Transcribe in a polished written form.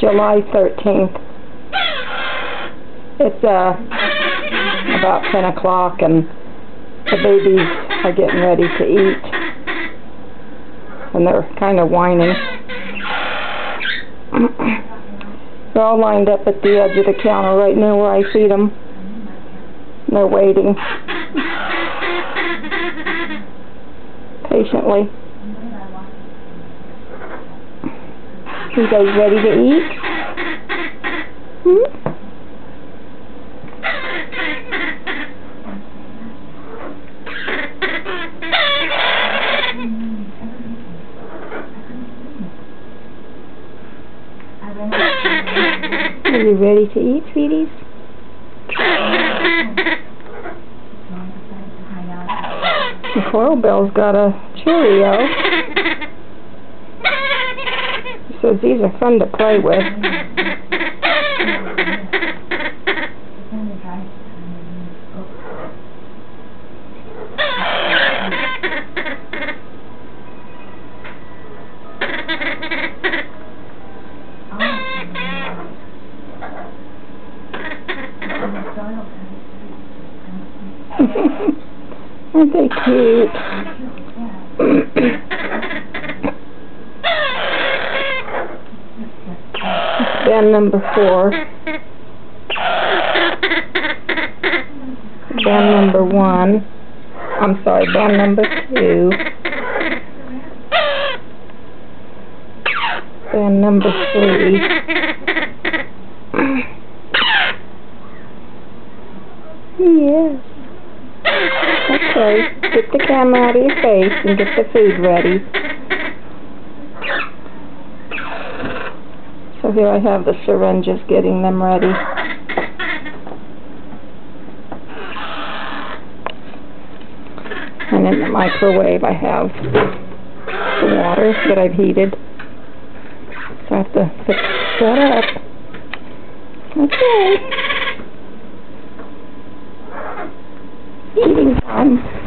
July 13th. It's about 10 o'clock and the babies are getting ready to eat. And they're kind of whining. They're all lined up at the edge of the counter right near where I feed them. They're waiting patiently. You guys ready to eat? Are you ready to eat, sweeties? The Coral Bell's got a Cheerio. He says these are fun to play with. Aren't they cute? Band number 4. Band number 1. I'm sorry, band number 2. Band number 3. Yes. Okay, get the camera out of your face and get the food ready. So here I have the syringes getting them ready. And in the microwave I have the water that I've heated. So I have to fix that up. Okay. Eating time.